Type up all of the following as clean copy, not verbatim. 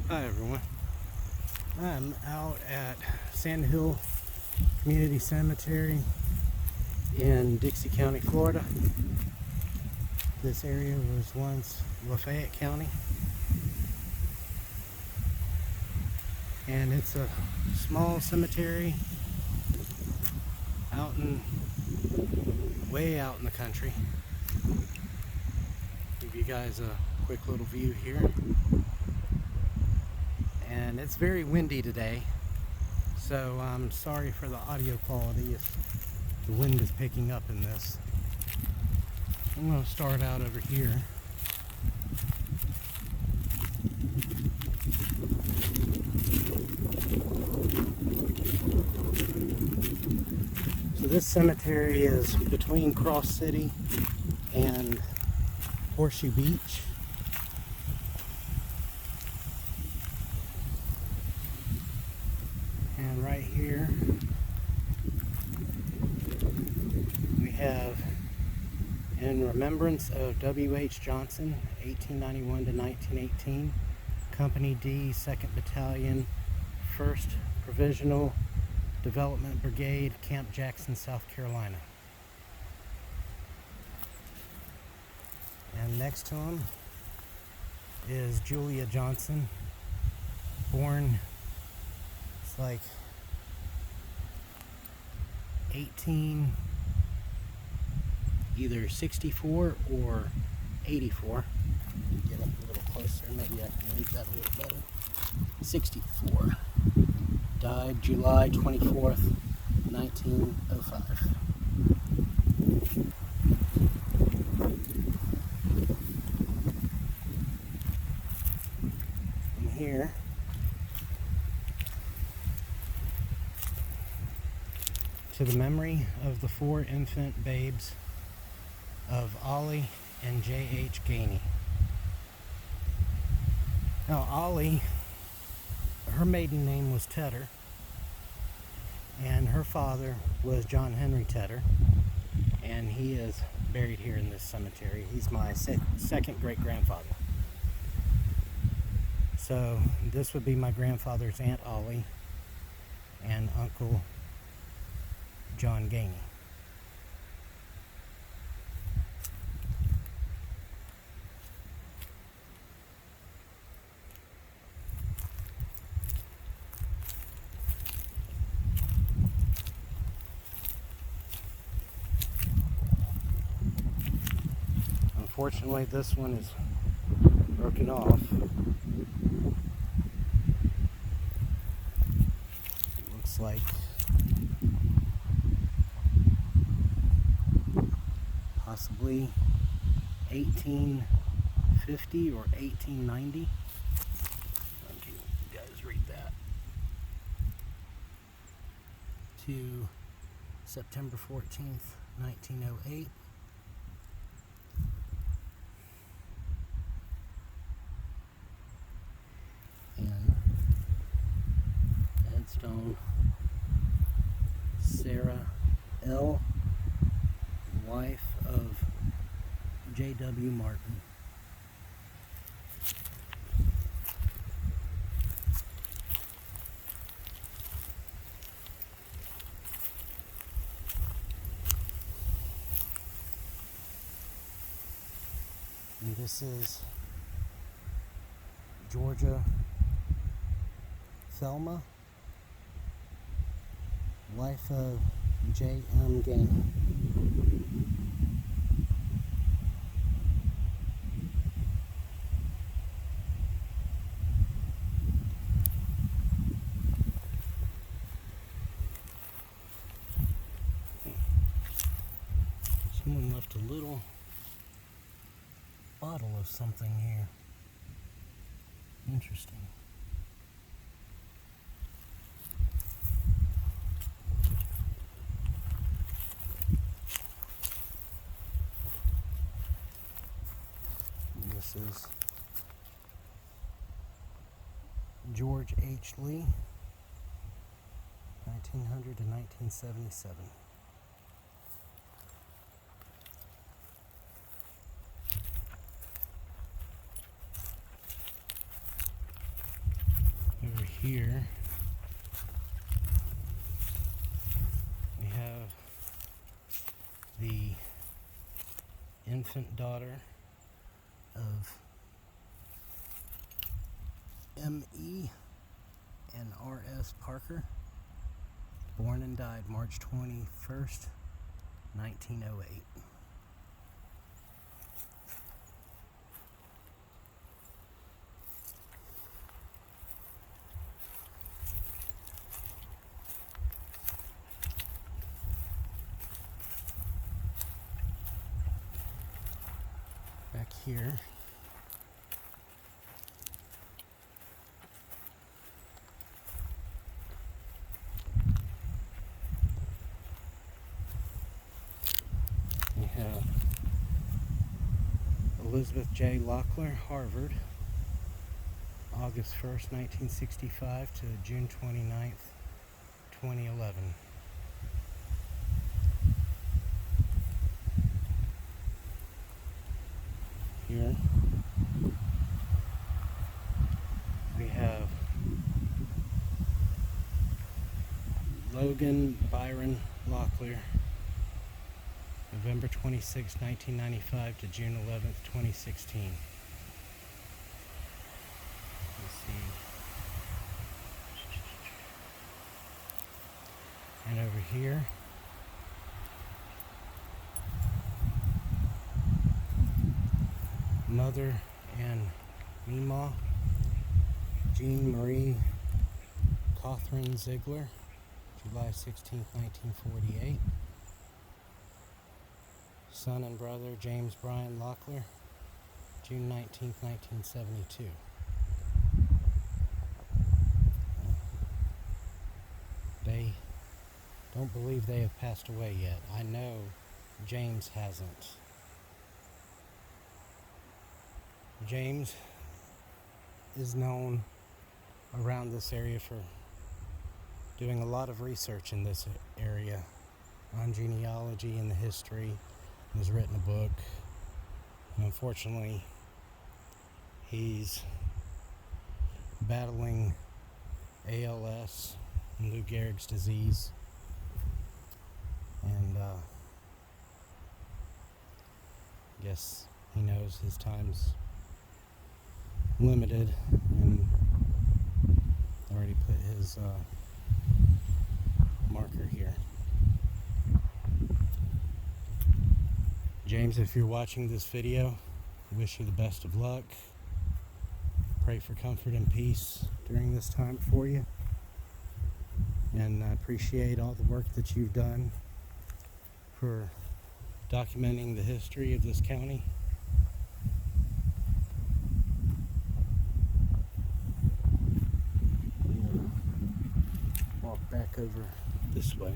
Hi everyone. I'm out at Sandhill Community Cemetery in Dixie County, Florida. This area was once Lafayette County, and it's a small cemetery way out in the country. Give you guys a quick little view here. And it's very windy today, so I'm sorry for the audio quality if the wind is picking up in this. I'm going to start out over here. So this cemetery is between Cross City and Horseshoe Beach. And right here we have, in remembrance of W.H. Johnson, 1891 to 1918, Company D, 2nd Battalion, 1st Provisional Development Brigade, Camp Jackson, South Carolina. And next to him is Julia Johnson, born like either 64 or 84. Get up a little closer, maybe I can read that a little better. 64. Died July 24th, 1905. And here to the memory of the 4 infant babes of Ollie and J.H. Gainey. Now Ollie, her maiden name was Tetter, and her father was John Henry Tetter, and he is buried here in this cemetery. He's my second great-grandfather. So this would be my grandfather's Aunt Ollie and Uncle John Gainey. Unfortunately, this one is broken off. It looks like possibly 1850 or 1890. Can you guys read that? To September 14th, 1908. And headstone, Sarah L., wife of J.W. Martin. And this is Georgia Thelma, wife of J.M. Gainey. Someone left a little bottle of something here. Interesting. And this is George H. Lee, 1900 to 1977. here we have the infant daughter of M.E. and R.S. Parker, born and died March 21st, 1908. Back here, we have Elizabeth J. Lockler, Harvard, August 1st, 1965 to June 29th, 2011. Here we have Logan Byron Lockler, November 26, 1995 to June 11th, 2016. Let's see. And over here, Mother and Meemaw, Jean Marie Catherine Ziegler, July 16, 1948. Son and brother James Brian Lockler, June 19, 1972. They don't believe they have passed away yet. I know James hasn't. James is known around this area for doing a lot of research in this area on genealogy and the history. He's written a book, and unfortunately he's battling ALS and Lou Gehrig's disease, and I guess he knows his time's limited, and already put his marker here. James, if you're watching this video, I wish you the best of luck. Pray for comfort and peace during this time for you, and I appreciate all the work that you've done for documenting the history of this county. Walk back over this way.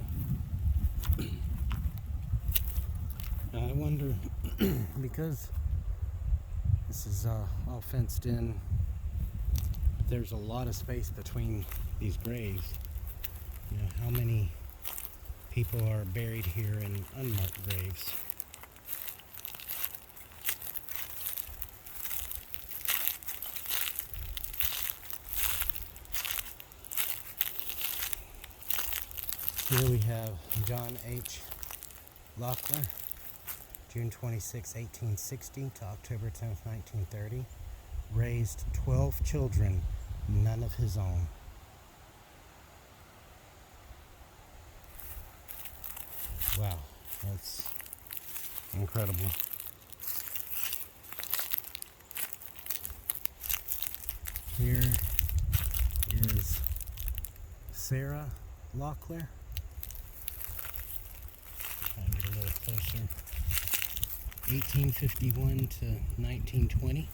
Now I wonder, because this is all fenced in, there's a lot of space between these graves. You know, how many people are buried here in unmarked graves? Here we have John H. Lochler, June 26, 1860 to October 10, 1930. Raised 12 children, none of his own. Wow, that's incredible. Here is Sarah Lochler. Try and get a little closer. 1851 to 1920.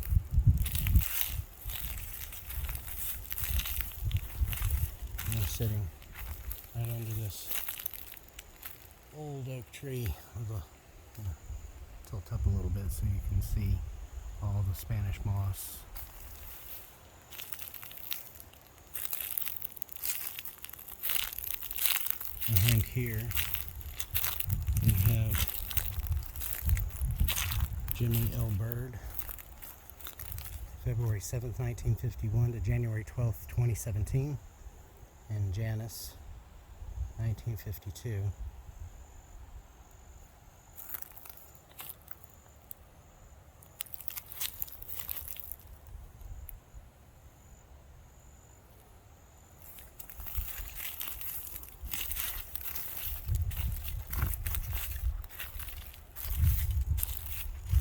And they're sitting right under this old oak tree with a tilt up a little bit so you can see all the Spanish moss. And here we have Jimmy L. Bird, February 7th, 1951 to January 12th, 2017. And Janice, 1952.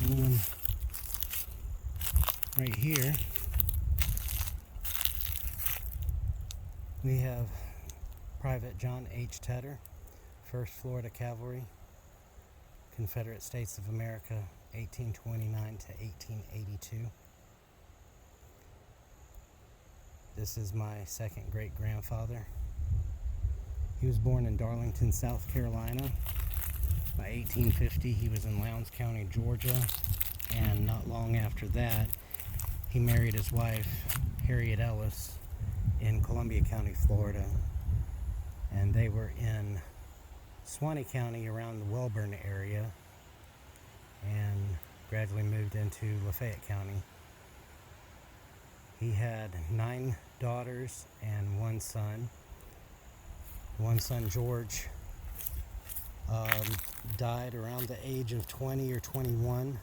And right here we have Private John H Tetter, 1st Florida Cavalry, Confederate States of America, 1829 to 1882. This is my second great-grandfather. He was born in Darlington, South Carolina. By 1850, he was in Lowndes County, Georgia, and not long after that, he married his wife, Harriet Ellis, in Columbia County, Florida. And they were in Suwannee County around the Welborn area and gradually moved into Lafayette County. He had 9 daughters and 1 son. One son, George, died around the age of 20 or 21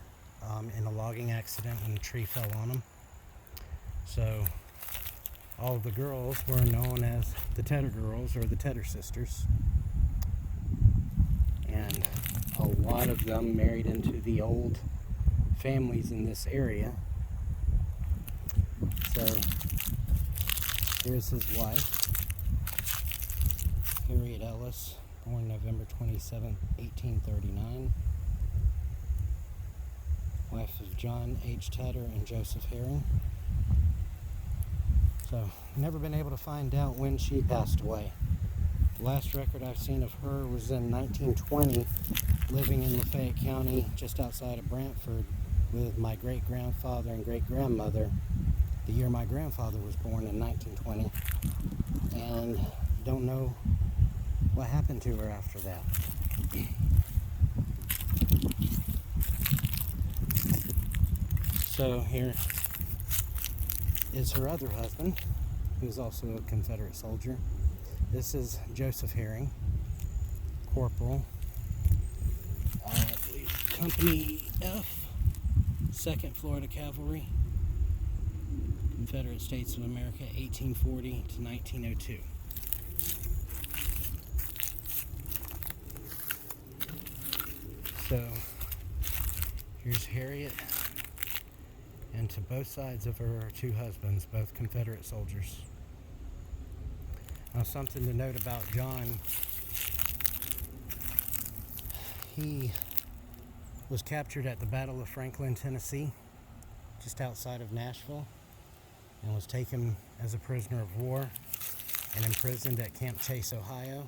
in a logging accident when a tree fell on him. So all of the girls were known as the Tetter girls or the Tetter sisters. And a lot of them married into the old families in this area. So here's his wife, Harriet Ellis, born November 27, 1839. Wife of John H. Tetter and Joseph Herring. So, never been able to find out when she passed away. The last record I've seen of her was in 1920, living in Lafayette County, just outside of Brantford, with my great-grandfather and great-grandmother, the year my grandfather was born in 1920. And don't know what happened to her after that. So here is her other husband, who is also a Confederate soldier. This is Joseph Herring, Corporal, Company F, 2nd Florida Cavalry, Confederate States of America, 1840 to 1902. So here's Harriet, and to both sides of her are 2 husbands, both Confederate soldiers. Now, something to note about John: he was captured at the Battle of Franklin, Tennessee, just outside of Nashville, and was taken as a prisoner of war and imprisoned at Camp Chase, Ohio.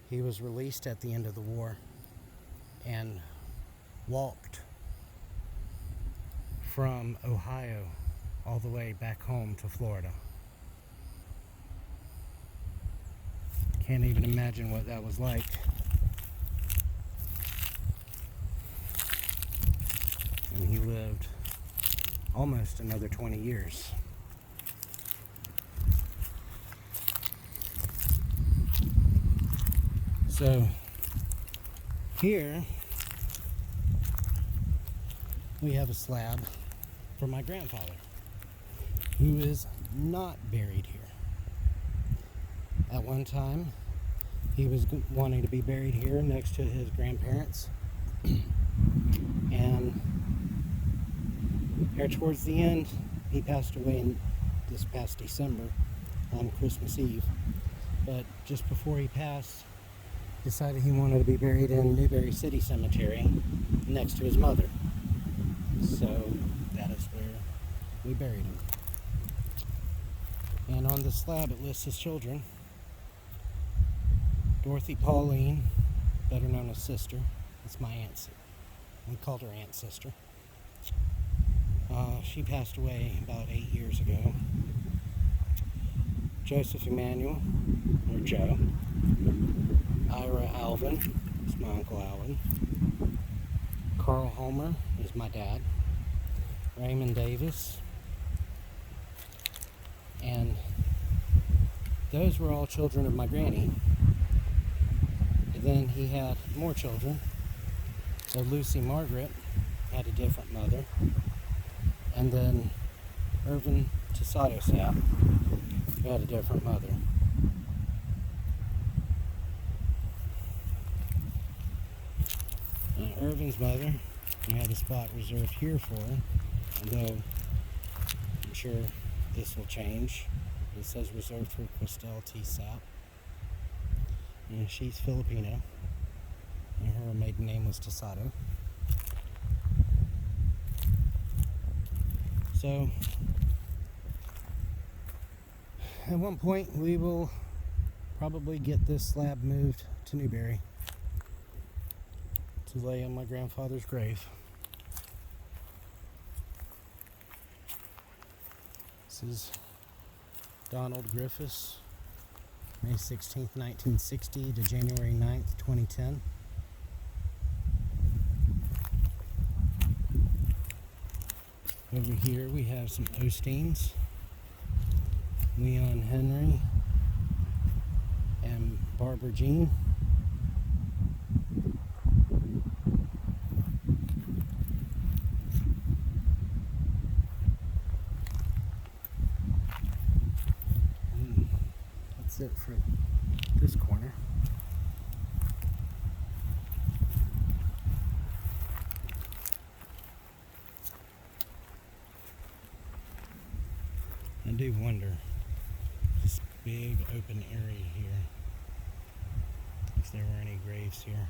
He was released at the end of the war and walked from Ohio all the way back home to Florida. Can't even imagine what that was like. And he lived almost another 20 years. So here we have a slab for my grandfather, who is not buried here. At one time, he was wanting to be buried here next to his grandparents. And here towards the end, he passed away in this past December on Christmas Eve. But just before he passed, decided he wanted to be buried in Newberry City Cemetery next to his mother. So that is where we buried him. And on the slab it lists his children: Dorothy Pauline, better known as Sister. That's my aunt. We called her Aunt Sister. She passed away about 8 years ago. Joseph Emmanuel, or Joe. Ira Alvin is my Uncle Alvin. Carl Homer is my dad. Raymond Davis And those were all children of my granny. And then he had more children. So Lucy Margaret had a different mother. And then Irvin Tosado Sapp, who had a different mother. Irvin's mother, we had a spot reserved here for her, although I'm sure this will change. It says reserved for Christelle T. Sapp. And she's Filipino, and her maiden name was Tosado. So, at one point we will probably get this slab moved to Newberry to lay on my grandfather's grave. This is Donald Griffiths, May 16th, 1960 to January 9th, 2010. Over here we have some Osteens, Leon Henry, and Barbara Jean. And that's it for this corner. I do wonder, this big open area here, if there were any graves here.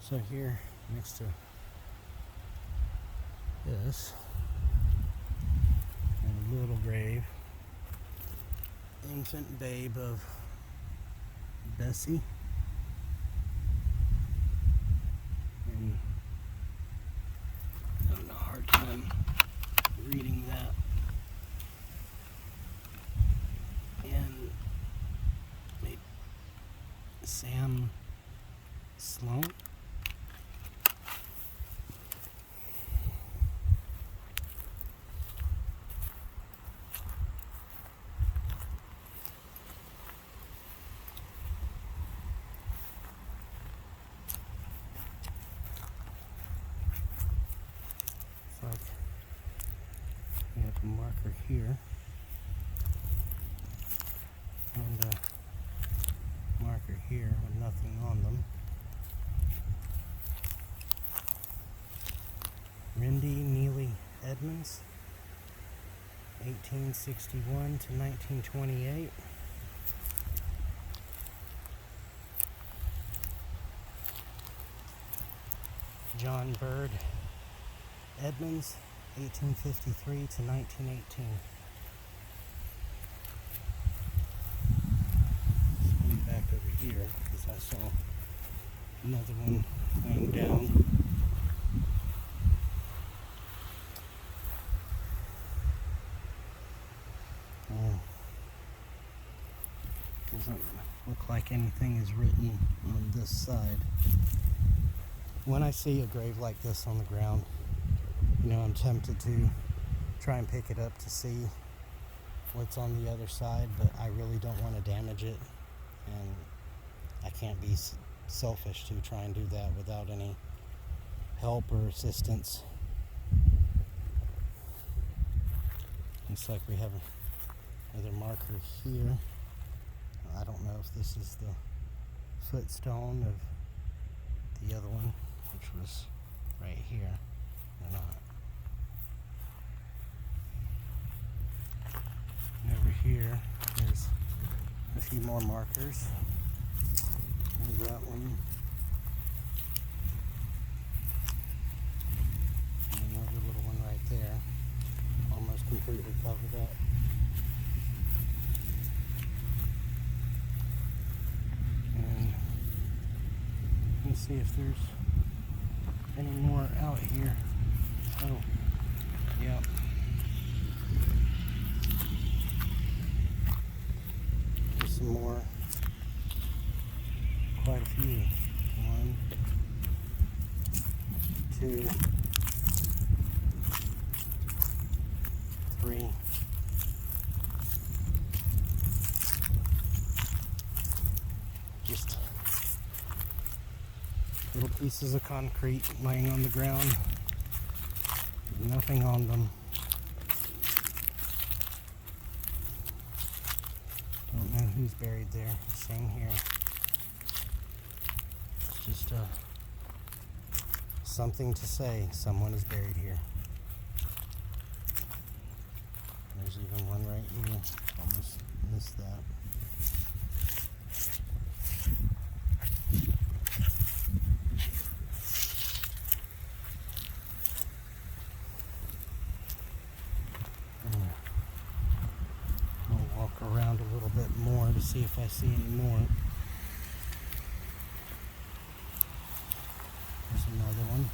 So here, next to this, and a little grave, infant babe of Bessie. And having a hard time reading that. And maybe Sam Sloan. Like we have a marker here and a marker here with nothing on them. Mindy Neely Edmonds, 1861 to 1928. John Bird Edmonds, 1853 to 1918. Let's move back over here because I saw another one laying down. Doesn't look like anything is written on this side. When I see a grave like this on the ground, you know, I'm tempted to try and pick it up to see what's on the other side, but I really don't want to damage it, and I can't be selfish to try and do that without any help or assistance. Looks like we have another marker here. I don't know if this is the footstone of the other one, which was right here, or not. And over here, there's a few more markers. There's that one. And another little one right there, almost completely covered up. And let's see if there's any more out here. Oh, yeah. There's some more. Quite a few. 1, 2, pieces of concrete laying on the ground. Nothing on them. Don't know who's buried there. Same here. It's just something to say. Someone is buried here. There's even one right here. Almost missed that. I'll walk around a little bit more to see if I see any more. There's another one.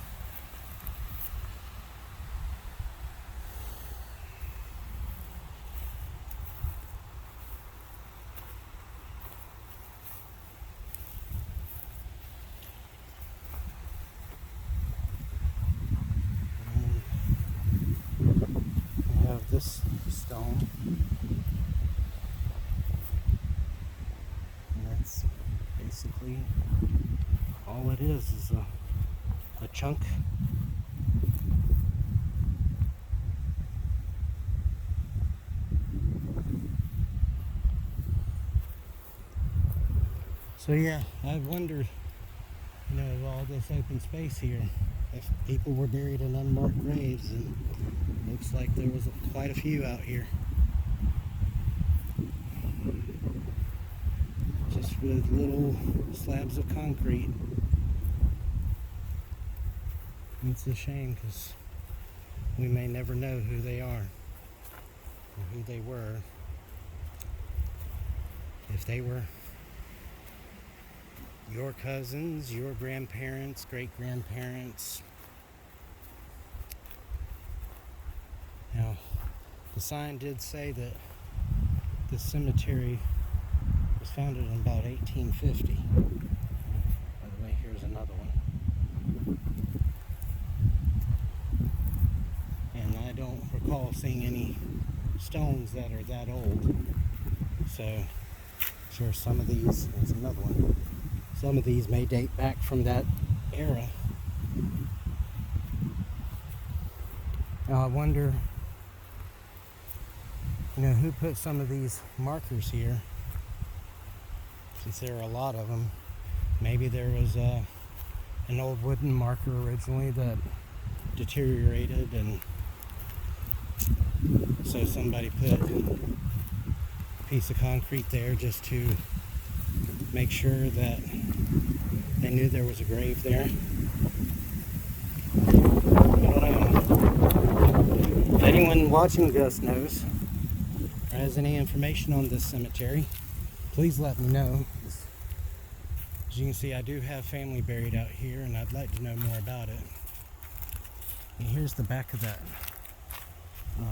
This stone, and that's basically all it is a chunk. So yeah, I wondered, all this open space here, if people were buried in unmarked graves, and looks like there was quite a few out here. Just with little slabs of concrete. It's a shame because we may never know who they are or who they were. If they were your cousins, your grandparents, great-grandparents. Now, the sign did say that the cemetery was founded in about 1850. By the way, here's another one. And I don't recall seeing any stones that are that old. So, sure, some of these, there's another one. Some of these may date back from that era. Now I wonder, who put some of these markers here? Since there are a lot of them, maybe there was an old wooden marker originally that deteriorated, and so somebody put a piece of concrete there just to make sure that they knew there was a grave there. I don't know. If anyone watching this knows or has any information on this cemetery, please let me know. As you can see, I do have family buried out here, and I'd like to know more about it. And here's the back of that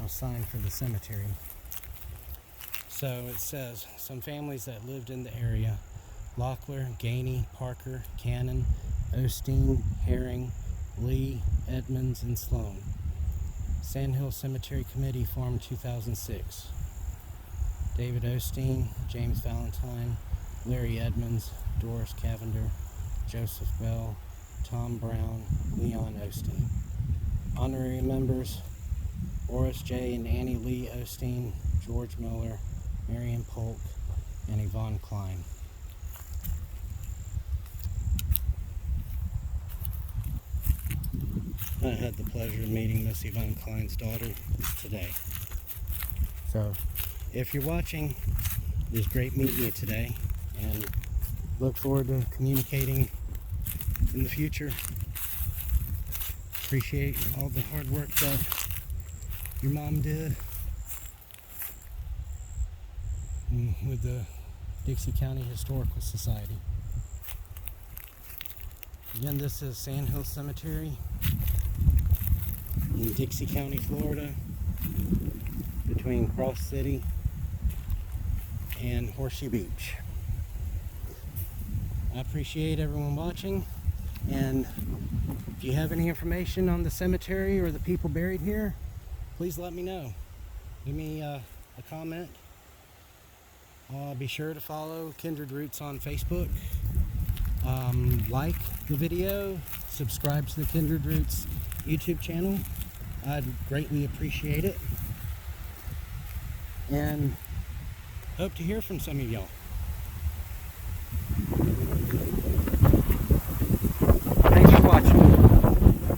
sign for the cemetery. So it says, some families that lived in the area: Lochler, Gainey, Parker, Cannon, Osteen, Herring, Lee, Edmonds, and Sloan. Sandhill Cemetery Committee formed 2006. David Osteen, James Valentine, Larry Edmonds, Doris Cavender, Joseph Bell, Tom Brown, Leon Osteen. Honorary members: Oris J. and Annie Lee Osteen, George Miller, Marion Polk, and Yvonne Klein. I had the pleasure of meeting Miss Yvonne Klein's daughter today. So, if you're watching, it was great meeting you today, and look forward to communicating in the future. Appreciate all the hard work that your mom did with the Dixie County Historical Society. Again, this is Sandhill Cemetery in Dixie County, Florida, between Cross City and Horseshoe Beach. I appreciate everyone watching, and if you have any information on the cemetery or the people buried here, please let me know. Give me a comment. Be sure to follow Kindred Roots on Facebook, Like the video, subscribe to the Kindred Roots YouTube channel. I'd greatly appreciate it. And hope to hear from some of y'all.